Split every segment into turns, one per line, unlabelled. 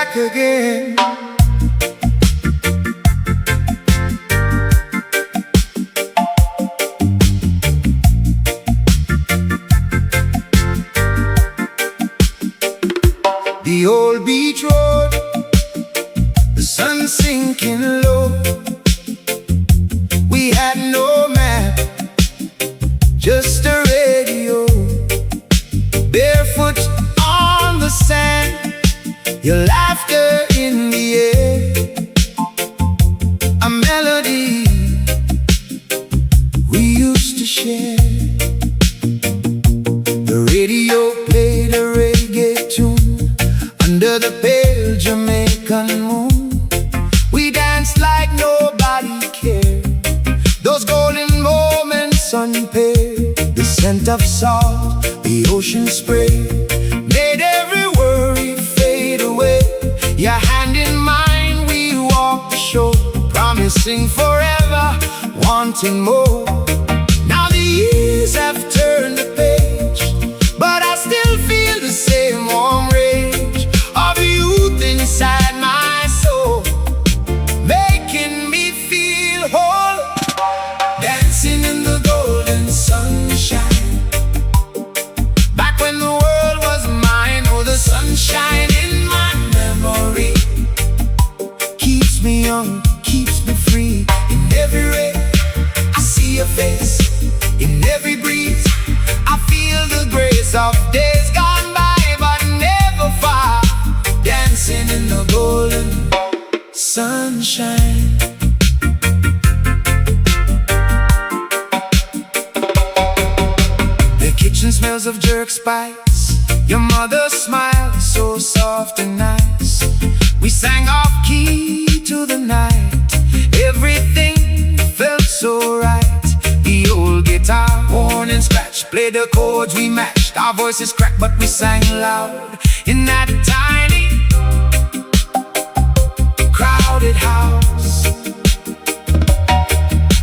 back again. The old beach road, the sun sinking low. We had no map, just a radio. Barefoot on the sand, your laughter in the air. A melody we used to share. The radio played a reggae tune under the pale Jamaican moon. We danced like nobody cared. Those golden moments unpaired. The scent of salt, the ocean spray, made every worry fade away. Your hand in mine, we walked the shore, promising forever, wanting more. Now the years have turned the page, but I still feel the same warm rage of youth inside my soul, making me feel whole. Dancing in the golden sunshine, back when the world was mine. Oh, the sunshine in my memory keeps me young, keeps me free. In every ray I see your face, in every breeze I feel the grace of days gone by, but never far. Dancing in the golden sunshine. The kitchen smells of jerk spice, your mother's smile is so soft and nice. We sang off key to the night, everything felt so right. The old guitar, worn and scratched, played the chords we matched. Our voices cracked, but we sang loud in that tiny, crowded house.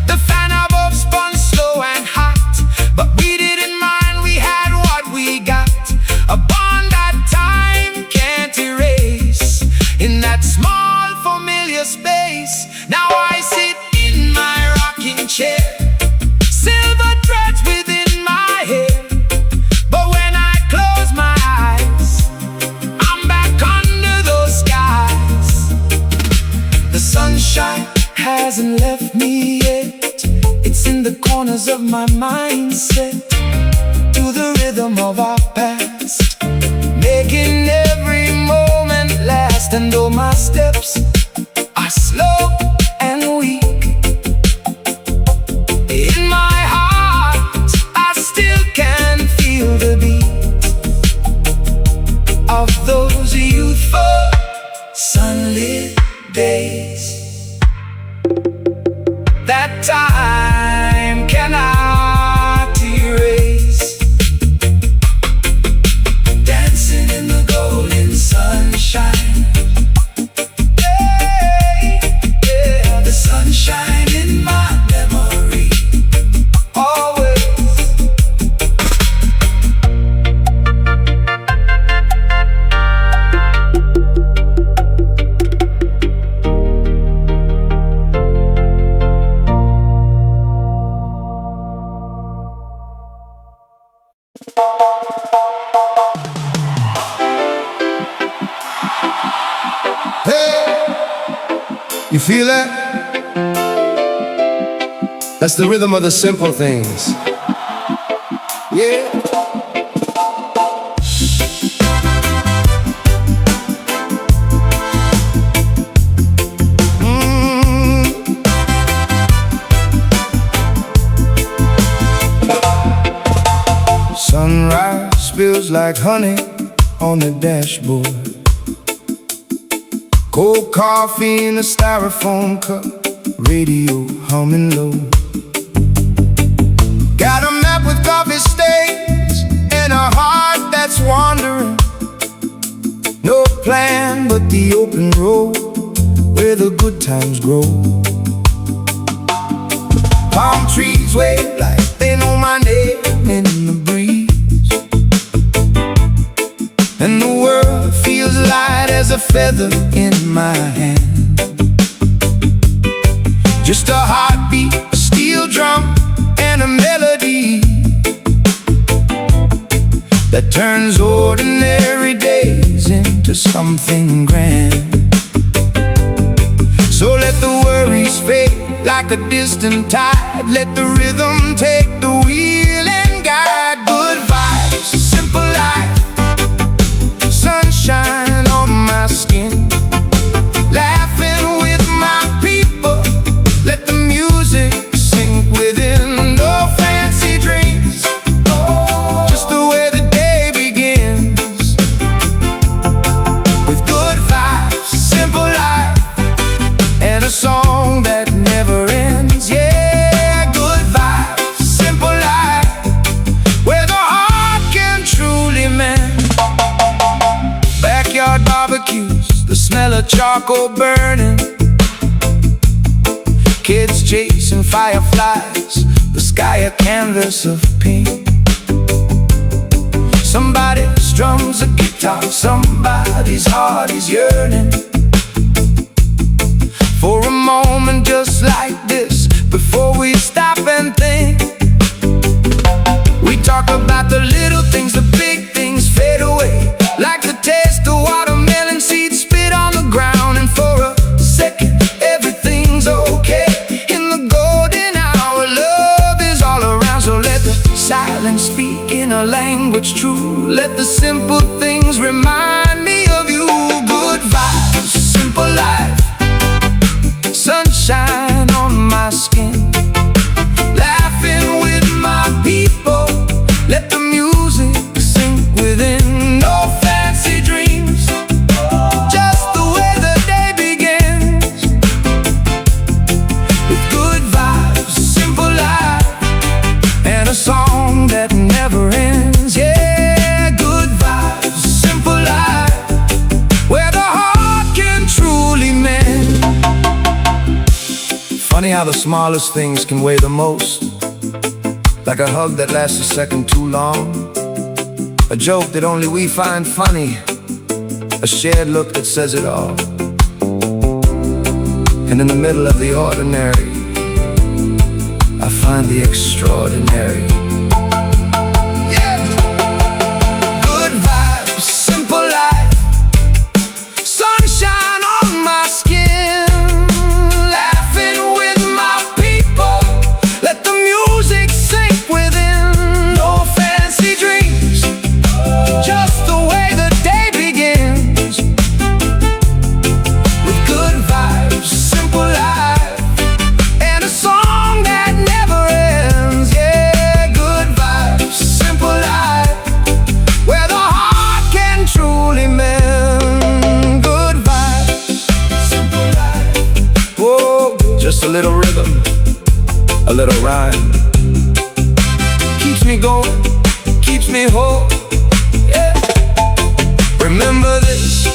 The fan above spun slow and hot, but we didn't mind, we had what we got. A bond that time can't erase. In that small familiar space, now I sit in my rocking chair, silver threads within my hair. But when I close my eyes, I'm back under those skies. The sunshine hasn't left me yet, it's in the corners of my mindset, to the rhythm of our past, making every moment last. And though my steps are slow and weak, in my heart I still can feel the beat of those youthful sunlit days. That time cannot erase. Dancing in the golden sunshine. Hey, yeah, the sunshine in my memory always. You feel that? That's the rhythm of the simple things. Yeah. Sunrise spills like honey on the dashboard. Cold coffee in a styrofoam cup, radio humming low. Got a map with coffee stains and a heart that's wandering. No plan but the open road where the good times grow. Palm trees wave like they know my name in the breeze, and the world feels light as a feather in my hand. Just a heartbeat, a steel drum, and a melody that turns ordinary days into something grand. So let the worries fade like a distant tide. Let the rhythm take the wheel and guide. Good vibes, simple life, sunshine on my skin, laughing with my people. Let the music sink within. No fancy drinks, just the way the day begins. With good vibes, simple life, and a song that never ends. Yeah, good vibes, simple life, where the heart can truly mend. Backyard barbecues, the smell of charcoal burning, kids chasing fireflies, the sky a canvas of pink. Somebody strums a guitar, somebody's heart is yearning for a moment just like this. Before we stop and think, we talk about the little things, the big things fade away, like the taste of watermelon seeds spit on the ground. And for a second, everything's okay. In the golden hour, love is all around. So let the silence speak in a language true. Let the simple things remind me of you. Good vibes, simple life, sunshine on my skin, laughing with my people. Let the music sink within. No fancy dreams, just the way the day begins. With good vibes, simple life, and a song that never ends. Yeah, good vibes, simple life, where the heart can truly mend. Funny how the smallest things can weigh the most, like a hug that lasts a second too long, a joke that only we find funny, a shared look that says it all. And in the middle of the ordinary, I find the extraordinary. Yeah. Good vibes, simple life, sunshine on my skin, laughing with my people. Let the music sink within. No fancy dreams, just the way the day begins. With good vibes, simple life, and a song that never ends. Yeah, good vibes, simple life, where the heart can truly mend. Good vibes, simple life. Whoa, just a little rhythm, a little rhyme, keeps me going, keeps me whole. Yeah. Remember this,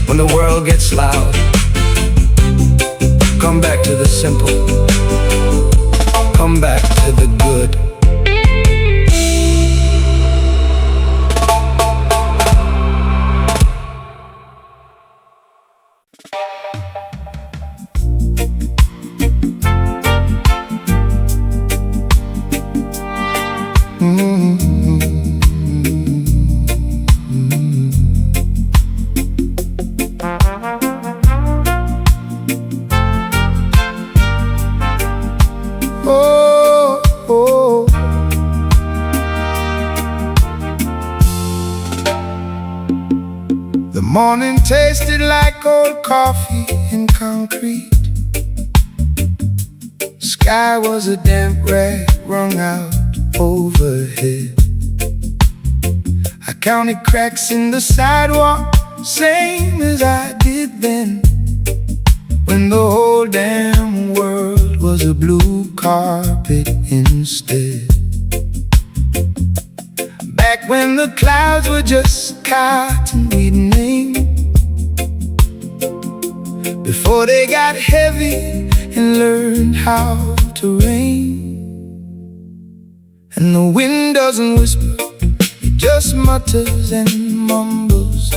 when the world gets loud, come back to the simple, come back to the good. Oh, oh. The morning tasted like old coffee and concrete. Sky was a damp rag wrung out overhead. I counted cracks in the sidewalk, same as I did then, when the whole damn world was a blue carpet instead. Back when the clouds were just cotton we'd name, before they got heavy and learned how to rain. And the wind doesn't whisper, it just mutters and mumbles.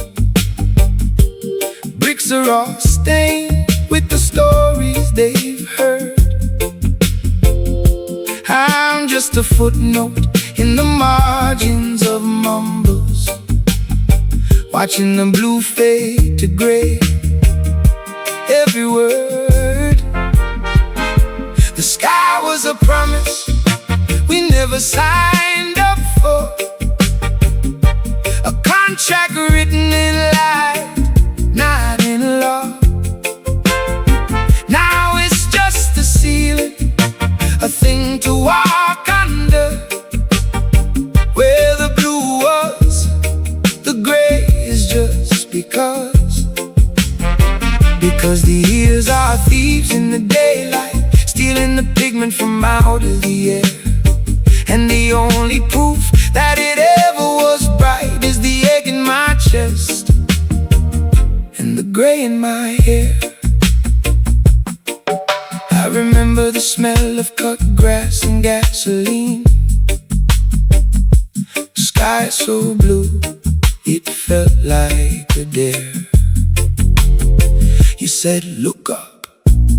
Bricks are all stained with the stories they've heard. I'm just a footnote in the margins of mumbles, watching the blue fade to gray. Every word. The sky was a promise we never signed up for, a contract written in light, not in law. Now it's just a ceiling, a thing to walk under. Where the blue was, the gray is just because the years are thieves in the daylight, stealing the pigment from out of the air. And the only proof that it ever was bright is the egg in my chest and the gray in my hair. I remember the smell of cut grass and gasoline. The sky so blue, it felt like a dare. You said, look up,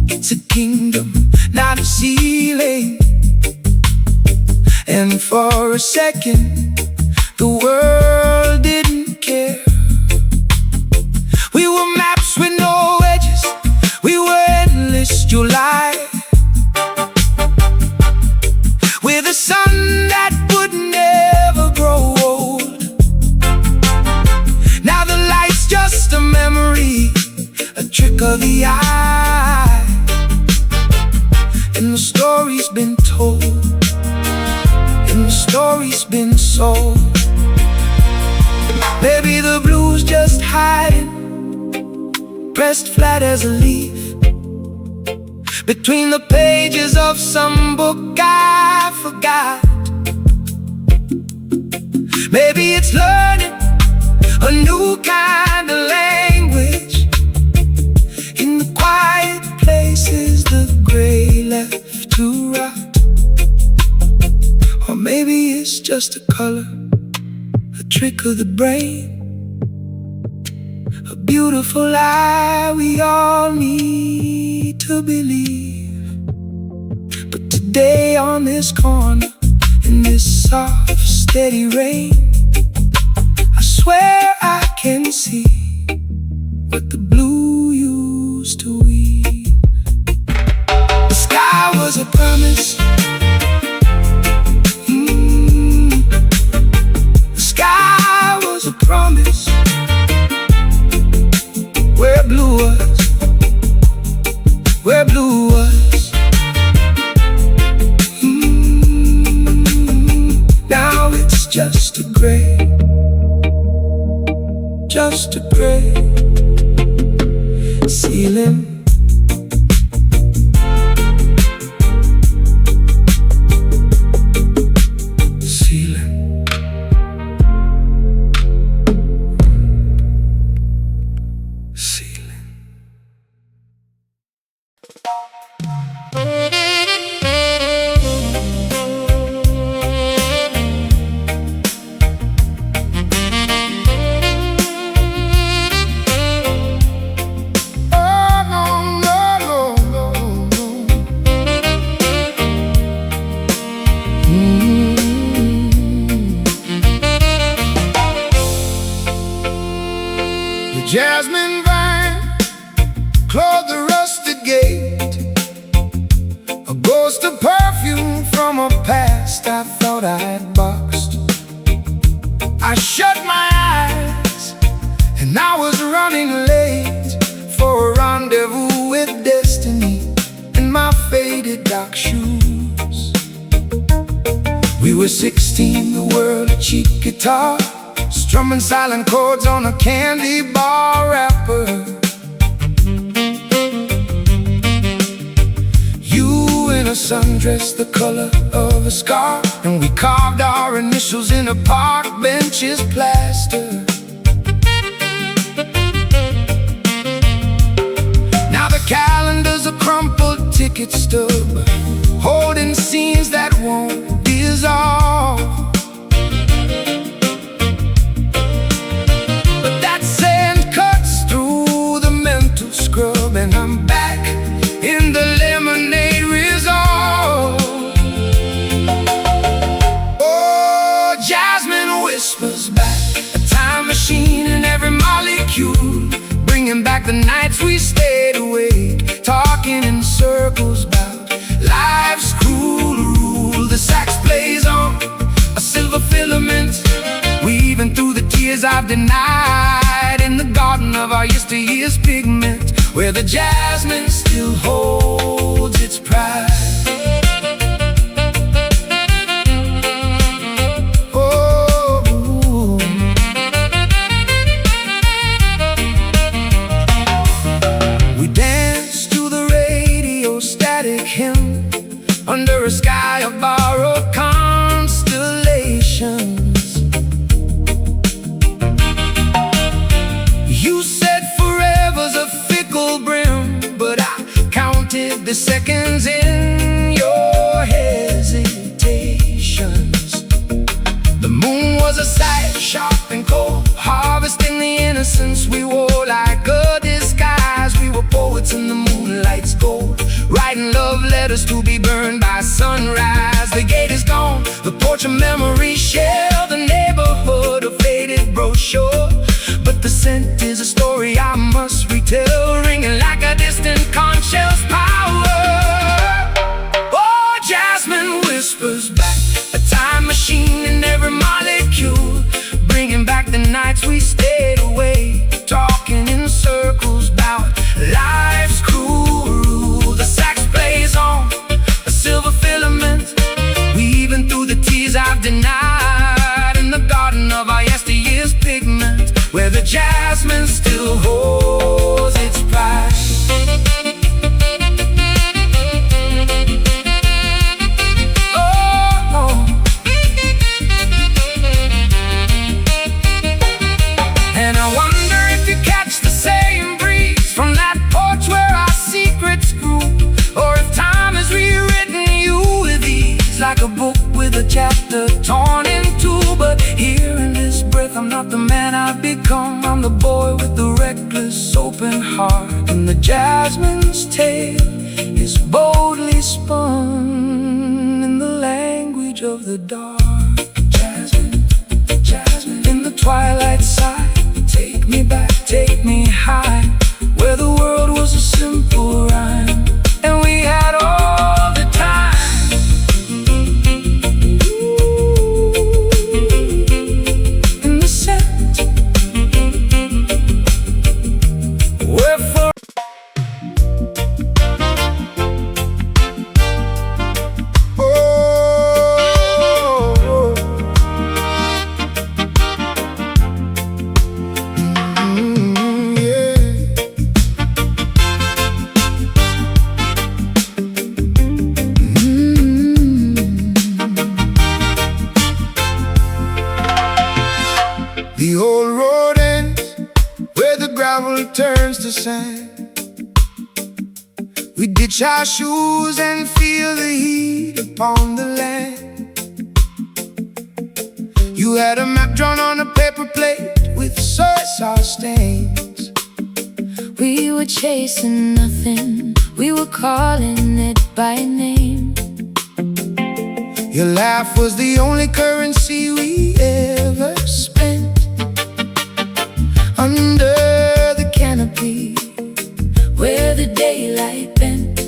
it's a kingdom, not a ceiling. And for a second, the world didn't care. We were maps with no edges, we were endless July, with a sun that would never grow old. Now the light's just a memory, a trick of the eye, and the story's been told, and the story's been sold. Maybe the blue's just hiding, pressed flat as a leaf, between the pages of some book I forgot. Maybe it's learning a new kind of language in the quiet places the gray left to rot. Or maybe it's just a color, a trick of the brain, a beautiful lie we all need to believe. But today on this corner, in this soft, steady rain, I swear I can see what the blue used to weave. The sky was a promise. The sky was a promise. Where blue was, where blue was. Now it's just a gray, just a gray ceiling.
Jasmine vine clothed the rusted gate, a ghost of perfume from a past I thought I had boxed. I shut my eyes and I was running late for a rendezvous with destiny in my faded dark shoes. We were 16, the world a cheap guitar, strumming silent chords on a candy bar wrapper. You in a sundress the color of a scar, and we carved our initials in a park bench's plaster. Now the calendar's a crumpled ticket stub, holding scenes that won't dissolve.
bringing back the nights we stayed awake, talking in circles about life's cruel rule. The sax plays on a silver filament, weaving through the tears I've denied, in the garden of our yesteryear's pigment, where the jasmine still holds its pride. Oh, we danced to the radio static hymn under a sky of borrowed constellations. You said forever's a fickle brim, but I counted the seconds in your hesitations. The moon was a sight, sharp and cold, harvesting the innocence we wore like a disguise. We were poets in the moonlight's gold, writing love letters to be burned by sunrise. The gate is gone, the porch of memory shell, the neighborhood a faded brochure, but the scent is a story I must retell, ringing like a distant conch shell's power. Oh, jasmine whispers back, a time machine in every molecule, bringing back the nights we stayed away, talking in circles about life's cruel rule. The sax plays on a silver filament, weaving through the tears I've denied, in the garden of our yesteryear's pigment, where the jasmine still holds its pride. Oh, and I wonder if you catch the same breeze from that porch where our secrets grew, or if time has rewritten you with ease, like a book with a chapter torn in two. But here in this breath, I'm not the man I've become. I'm the boy with the reckless open heart, and the jasmine's tale is boldly spun in the language of the dark. Jasmine, jasmine, in the twilight side, take me back, take me high, where the world was a simple rhyme, and we had all the time. In the scent, wherefore the old road ends where the gravel turns to sand. We ditch our shoes and feel the heat upon the land. You had a map drawn on a paper plate with soy sauce stains.
We were chasing nothing, we were calling it by name.
Your laugh was the only currency we ever spent.
Under the canopy where the daylight bent,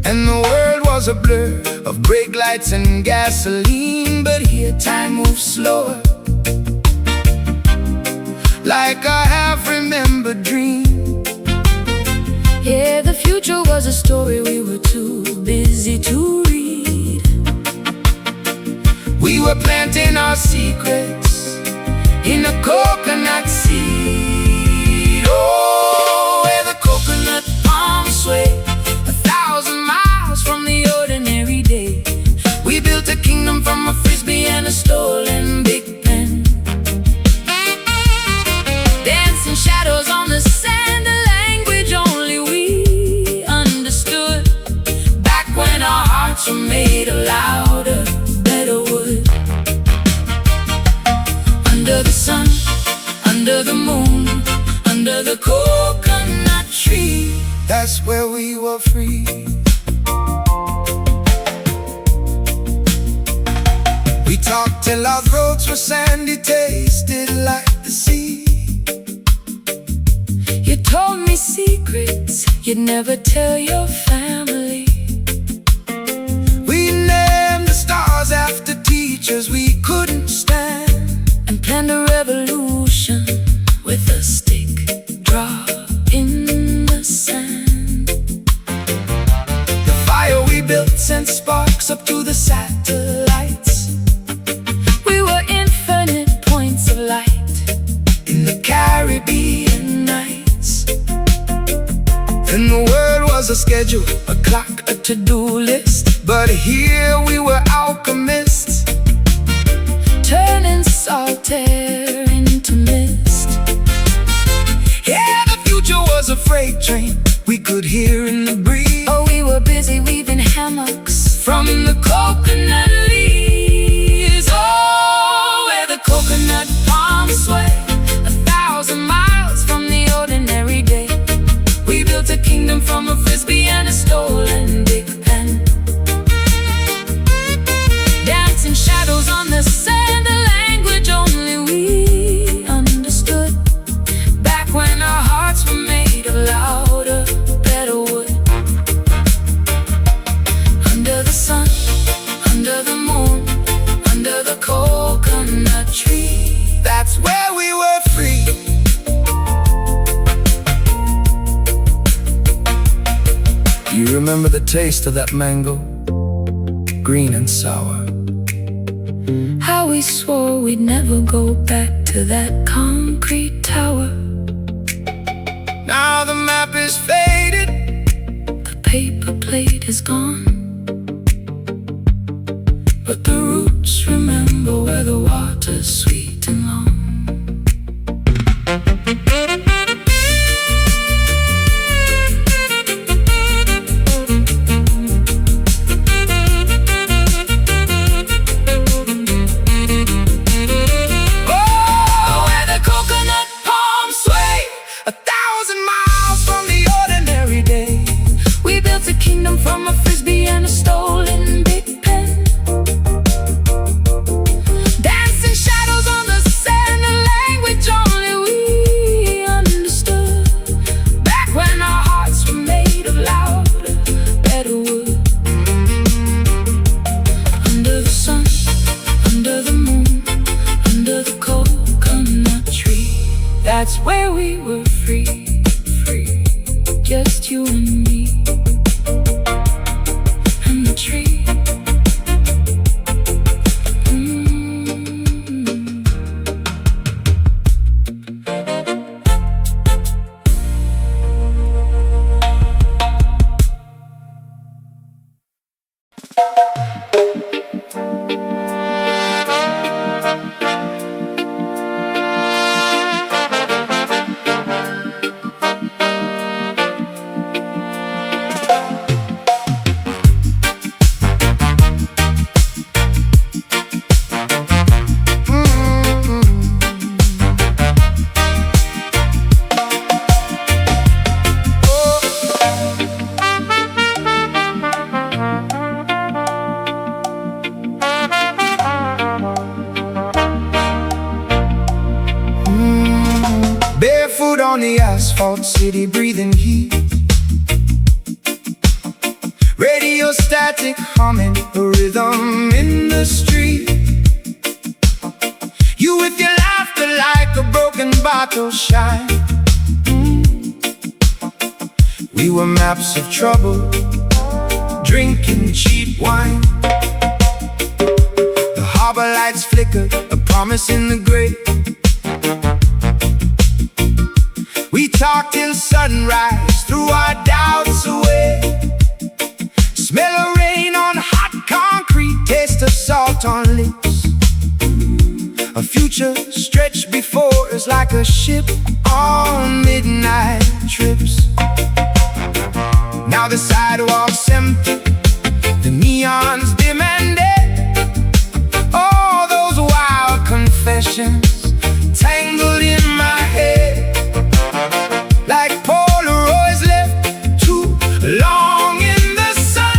and the world was a blur of brake lights and gasoline. But here time moves slower, like a half-remembered dream.
yeah, the future was a story we were too busy to read.
We were planting our secrets in a coconut seed. Oh, where the coconut palms sway 1,000 miles from the ordinary day. We built a kingdom from a frisbee and a stolen Big Pen, dancing shadows on the sand, a language only we understood, back when our hearts were made of louder, better wood. Under the sun, under the moon, under the coconut tree,
That's where we were free. We talked till our throats were sandy, tasted like the sea.
me secrets you'd never tell your family.
We named the stars after teachers we couldn't stand,
and planned a revolution with a stick drop in the sand.
the fire we built sent sparks up to the satellites.
We were infinite points of light
In the Caribbean nights. And the world was a schedule, a clock, a to-do list. But here we were alchemists,
turning salt air into mist.
yeah, the future was a freight train we could hear in the breeze.
Oh, we were busy weaving hammocks
From the
coconut leaves. Oh, where the coconut palms sway 1,000 miles from the ordinary day.
we built a kingdom from a frisbee and a
Stolen big pen, dancing shadows on the sand, a language only we understood.
back when our hearts were made of
Louder, better wood. Under the sun, under the moon, under the coconut tree.
That's where we were free. You remember the taste of that mango, green and sour.
How we swore we'd never go back to that concrete tower.
Now the map is faded,
The paper plate is gone, but the roots remember where the water's sweet and long.
oh, where the coconut palms sway 1,000 miles from the ordinary day.
We built a kingdom from a frisbee and a stolen big pen,
Dancing shadows on the sand, a language only we understood.
back when our hearts were made of louder, better wood. Under the sun, under the moon, under the coconut tree. That's where we were free, free, just you and me, and the tree.
Barefoot on the asphalt, city breathing heat. Radio static humming, a rhythm in the street. You with your laughter like a broken bottle shine. We were maps of trouble, drinking cheap wine. The harbor lights flickered, a promise in the gray. We talked till sunrise, threw our doubts away. Smell of rain on hot concrete, taste of salt on lips. A future stretched before us like a ship on midnight trips. Now the sidewalk's empty, the neon's dim and dead. All those wild confessions tangled in my head, like Polaroids left too long in the sun.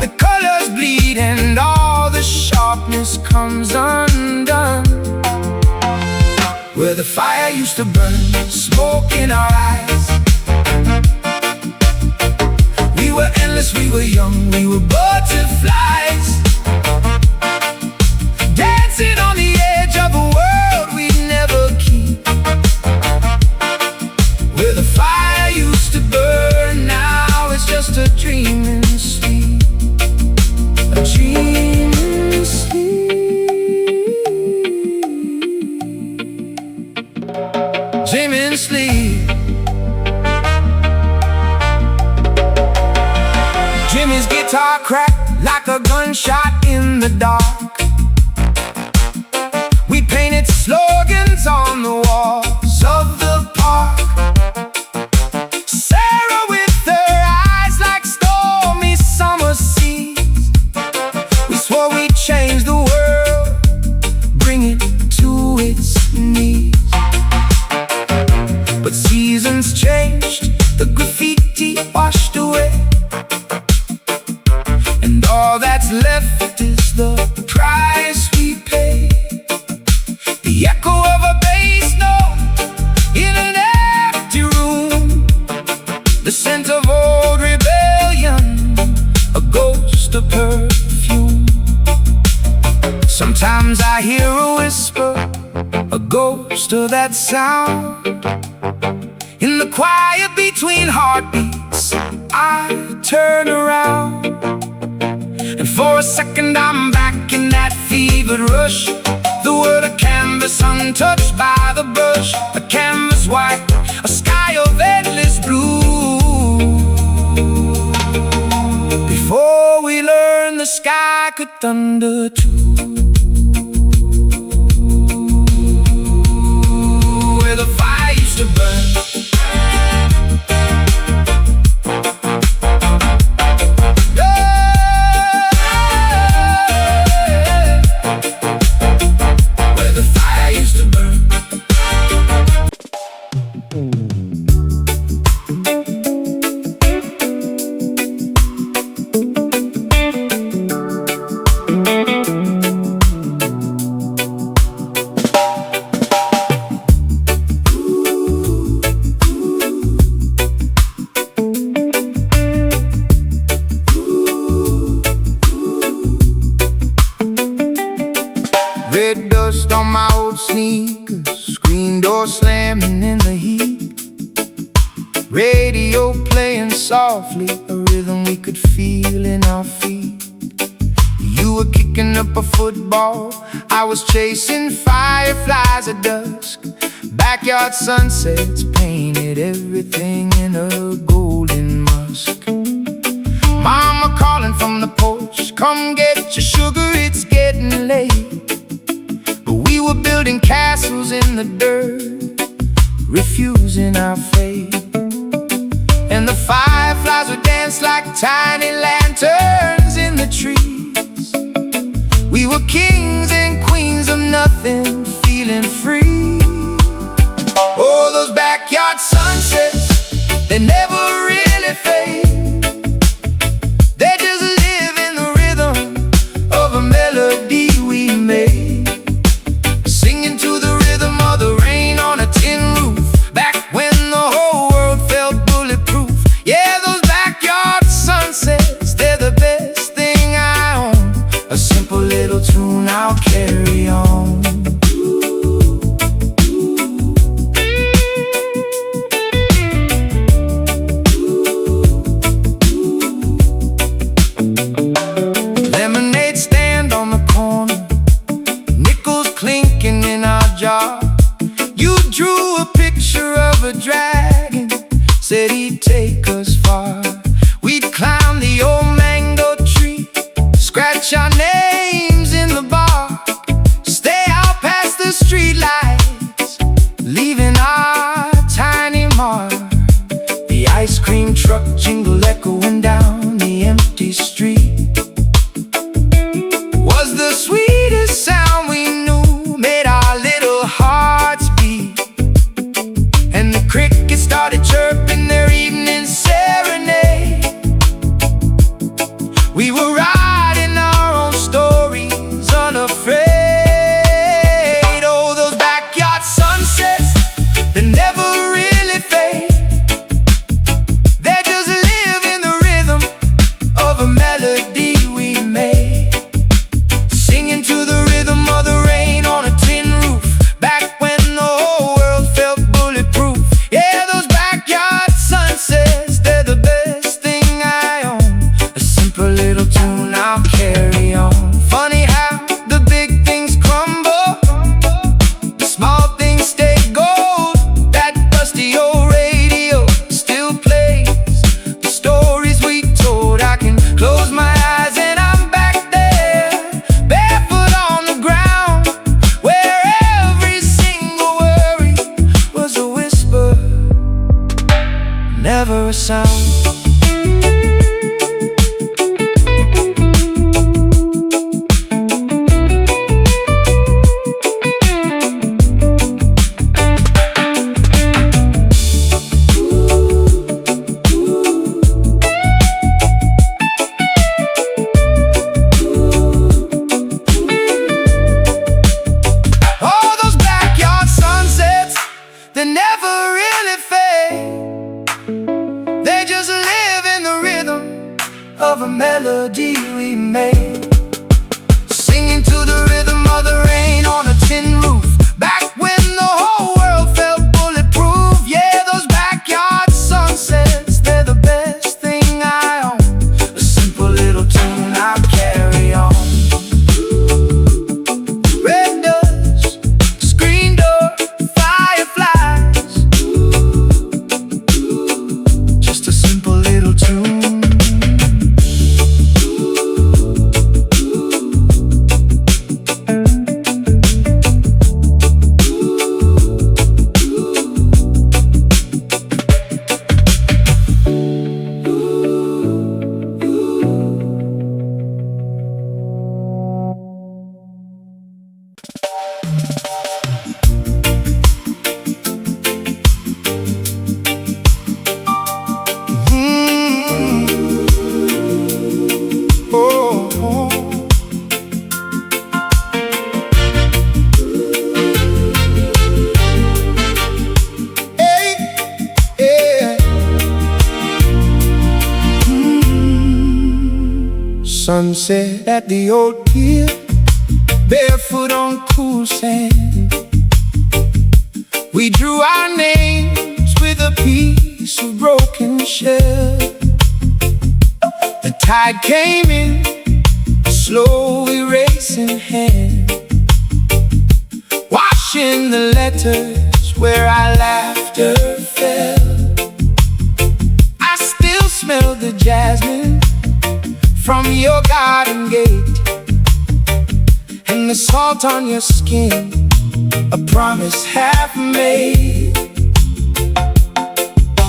The colors bleed and all the sharpness comes undone. Where the fire used to burn,
smoke in our eyes. We were endless, we were young, we were butterflies, dancing on the edge of a world we'd never keep. Where the fire used to burn, now it's just a dream in sleep. A dream in sleep. Dream in sleep. Jimmy's guitar cracked like a gunshot in the dark. We painted slogans on the walls of the park. Sarah with her eyes like stormy summer seas. We swore we'd change the world, bring it to its knees. But seasons changed, the graffiti washed away, and all that's left is the price we pay. The echo of a bass note in an empty room, the scent of old rebellion, a ghost of perfume. Sometimes I hear a whisper, a ghost of that sound. In the quiet between heartbeats, I turn around, and for a second I'm back in that fevered rush. The world a canvas untouched by the brush, a canvas white, a sky of endless blue. Before we learned the sky could thunder too. Where the fire used to burn, red dust on my old sneakers, screen door slamming in the heat, radio playing softly, a rhythm we could feel in our feet. You were kicking up a football, I was chasing fireflies at dusk. Backyard sunsets painted everything in a golden musk. Mama calling from the porch, come get your sugar, it's getting late. But we were building castles in the dirt, refusing our fate. And the fireflies would dance like tiny lanterns in the trees. We were kings and queens of nothing, feeling free. Oh, those backyard sunsets, they never really fade. They just live in the rhythm of a melody we made, singing to the rhythm of the rain on a tin roof, back when the whole world felt bulletproof. Yeah, those backyard sunsets, they're the best thing I own. A simple little tune I'll carry on. Lemonade stand on the corner, nickels clinking in our jar. You drew a picture of a dragon, said he'd take us far. We'd climb the old mango tree, scratch our names in the bark, stay out past the street lights, leaving our tiny mark. The ice cream truck jingle echoing down the empty street was the sweetest sound we knew, made our little hearts beat. And the crickets started chirping their a sound.
They never really fade. They just live in the rhythm of a melody we made, singing to the rhythm of the rain on a tin roof. Back when the whole world felt bulletproof. Yeah, those backyard sunsets, they're the best thing I own. A simple little tune I'll carry on. Red dust, screen door, fireflies. Just a simple little tune. Sunset at the old pier, barefoot on cool sand. We drew our names with a piece of broken shell. The tide came in, slow erasing hand, washing the letters where our laughter fell. I still smell the jasmine from your garden gate, and the salt on your skin, a promise half made.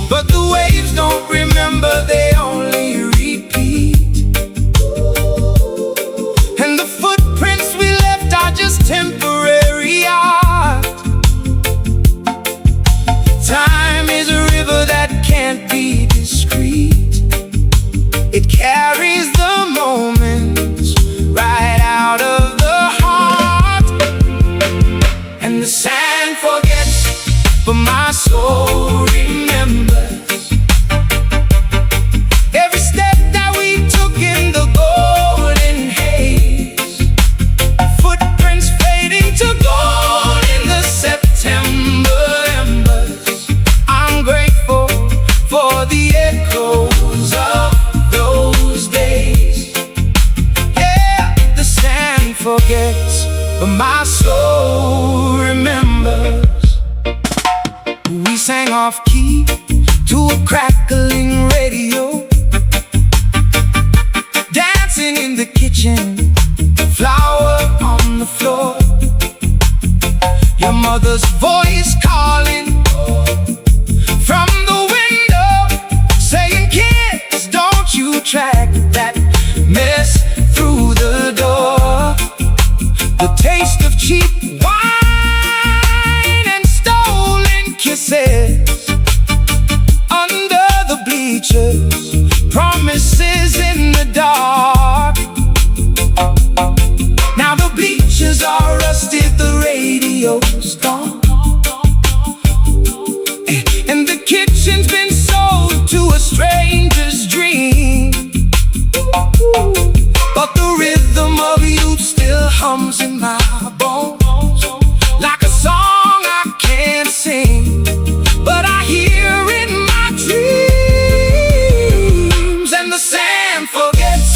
But the waves don't remember, they only repeat, and the footprints we left are just temporary art. Time is a river that can't be discreet. It carries the moments right out of the heart, and the sand forgets, but my soul remembers. Every step that we took in the golden haze, footprints fading to gold in the September embers. I'm grateful for the echoes of those days. Yeah, the sand forgets, but my soul remembers. We sang off key to a crackling radio, dancing in the kitchen, flour on the floor. Your mother's voice calling from the window, saying, kids, don't you track that mess through the door. The taste of cheap wine and stolen kisses under the bleachers, promises in the dark. Now the bleachers are rusted, the radio's gone, and the kitchen's been sold to a stranger's dream. But the rhythm of youth still hums in my bones, like a song I can't sing, but I hear in my dreams. And the sand forgets,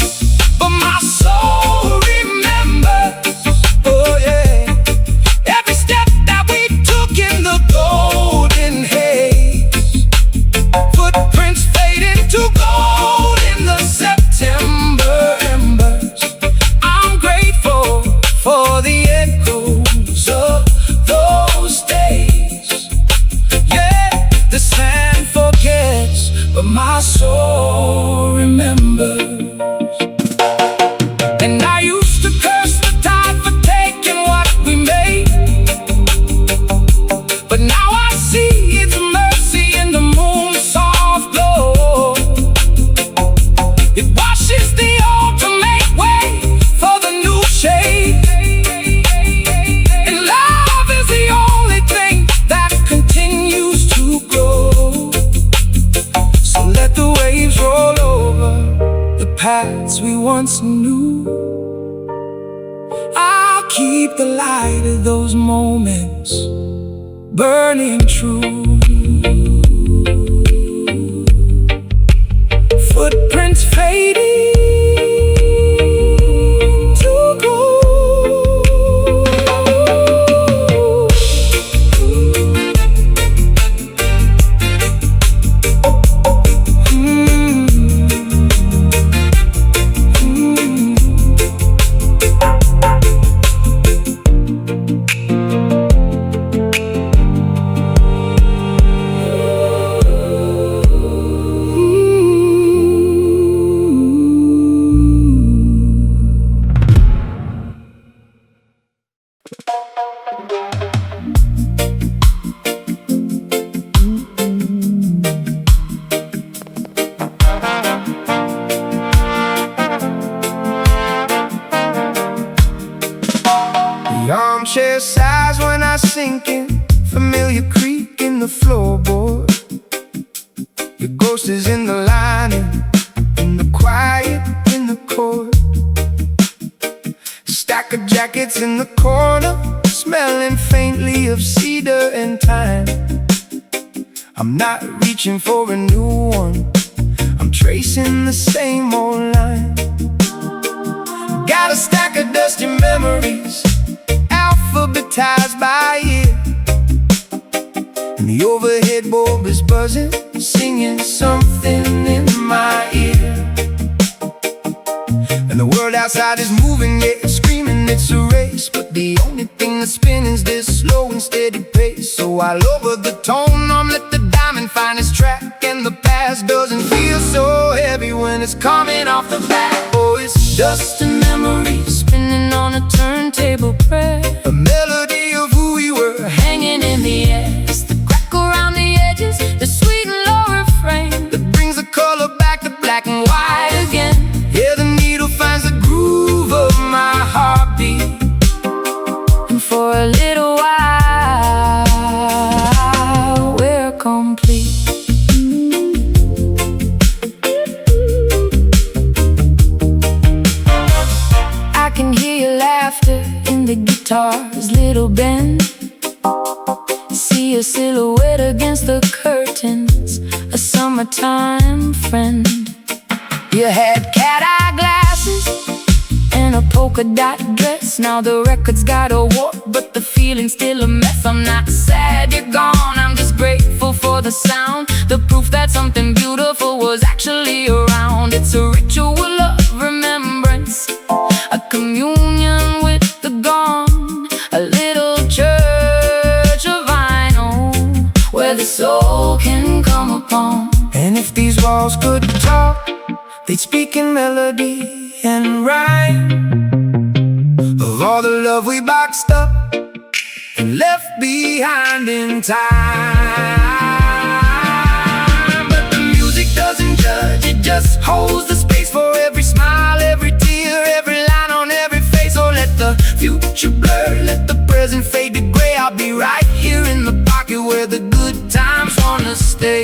soul remembers. And I used to curse the tide for taking what we made, but now I see its mercy in the moon's soft glow. It washes the old to make way for the new shade. And love is the only thing that continues to grow. So let the waves roll over the paths we once knew. I'll keep the light of those moments burning true. Footprints fading to gold.
The armchair sighs when I sink in, familiar creak in the floorboard. Your ghost is in the lining, in the quiet, in the court. Stack of jackets in the corner, smelling faintly of cedar and thyme. I'm not reaching for a new one, I'm tracing the same old line. Got a stack of dusty memories, alphabetized by ear, and the overhead bulb is buzzing, singing something in my ear. And the world outside is moving, yeah, screaming it's a race, but the only thing that's spinning is this slow and steady pace. So I lower the tone, let the diamond find its track, and the past doesn't feel so heavy when it's coming off the back. Oh, it's
Dust and memories spinning on a turntable prayer,
a melody of who we were,
hanging in the air. It's the crack around the edges, the sweet and low refrain
that brings the color back to black and white
again.
Yeah, the needle finds the groove of my heartbeat,
And for a little while we're complete. I can hear your laughter in the guitar's little bend. See your silhouette against the curtains, a summertime friend. You had cat-eye glasses and a polka dot dress. Now the record's got a warp, but the feeling's still a mess. I'm not sad you're gone, I'm just grateful for the sound, the proof that something beautiful was actually around. It's a ritual of remembrance, a communion with the gone, a little church of vinyl where the soul can come upon.
and if these walls could talk, they'd speak in melody and rhyme of all the love we boxed up and left behind in time. But the music doesn't judge, it just holds the space for every smile, every tear, every line on every face. So let the future blur, let the present fade to gray. I'll be right here in the pocket where the good times wanna stay.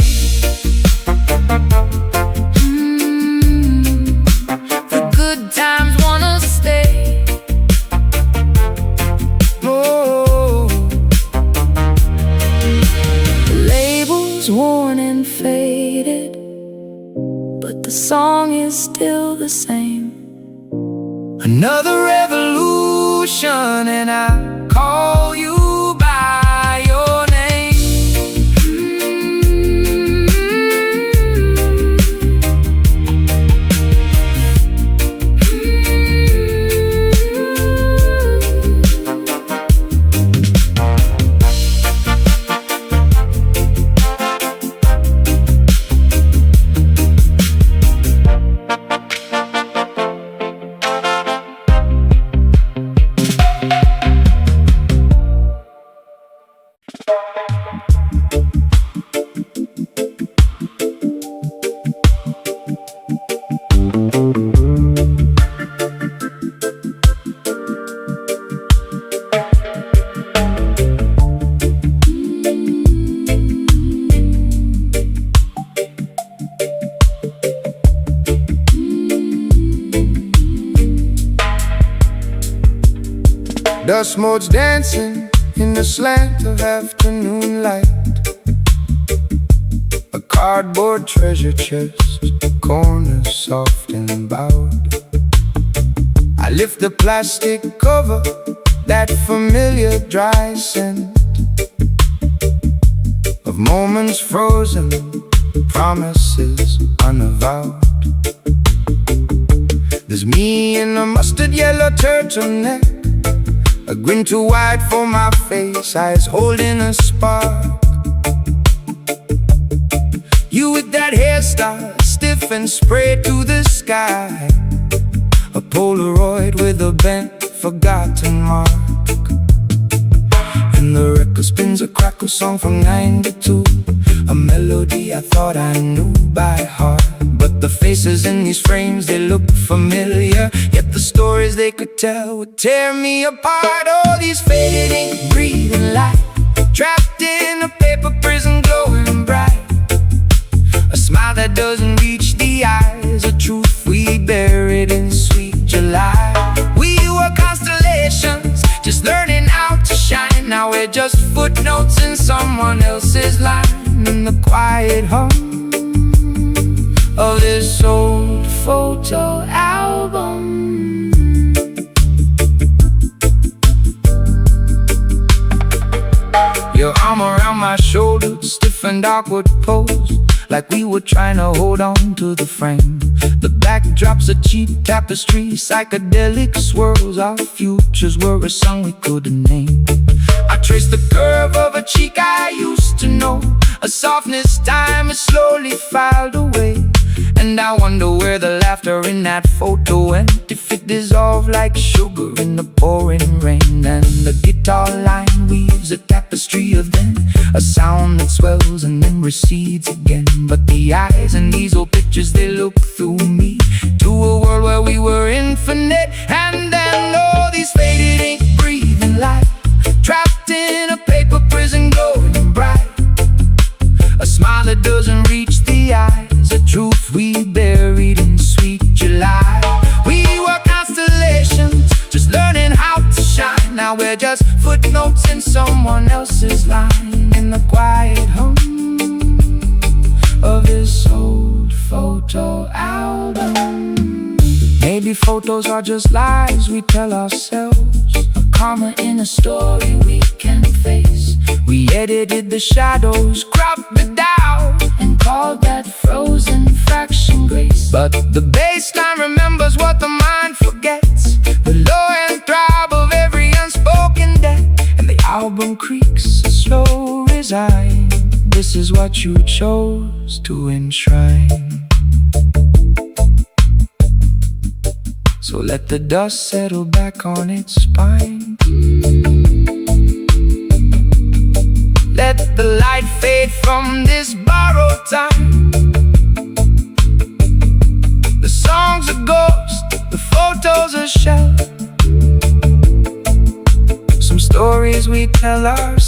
The good times wanna stay.
Oh,
Labels worn and faded, but the song is still the same.
another revolution, and I call you by your name. Dust motes dancing in the slant of afternoon light. A cardboard treasure chest, corners soft and bowed. I lift the plastic cover, that familiar dry scent of moments frozen, promises unavowed. There's me in a mustard yellow turtleneck, a grin too wide for my face, eyes holding a spark. You with that hairstyle, stiff and sprayed to the sky, a Polaroid with a bent, forgotten mark. And the record spins a crackle song from '92, a melody I thought I knew by heart. But the faces in these frames, they look familiar, yet the stories they could tell would tear me apart. All these faded ink breathing light, trapped in a paper prison glowing bright. A smile that doesn't reach the eyes, a truth we buried in sweet July. We were constellations, just learning how to shine. Now we're just footnotes in someone else's line, in the quiet hum of this old photo album. Your arm around my shoulder, stiff and awkward pose, like we were trying to hold on to the frame. The backdrop's a cheap tapestry, psychedelic swirls. Our futures were a song we couldn't name. I traced the curve of a cheek I used to know, a softness time has slowly filed away. And I wonder where the laughter in that photo went, if it dissolved like sugar in the pouring rain. And the guitar line weaves a tapestry of then, a sound that swells and then recedes again. But the eyes in these old pictures, they look through me to a world where we were infinite. And then all these faded ink breathing light, trapped in a paper prison glowing bright. A smile that doesn't reach the eyes, a truth we buried in sweet July. We were constellations, just learning how to shine. Now we're just footnotes in someone else's line, in the quiet hum of this old photo album. Maybe photos are just lies we tell ourselves, a comma in a story we can't face. We edited the shadows, cropped it down, and called that frozen fraction grace. But the baseline remembers what the mind forgets, the low end throb of every unspoken debt. And the album creaks, a slow resign. This is what you chose to enshrine. So let the dust settle back on its spine. Let the light fade from this borrowed time. The song's a ghost, the photo's a shell, some stories we tell ourselves.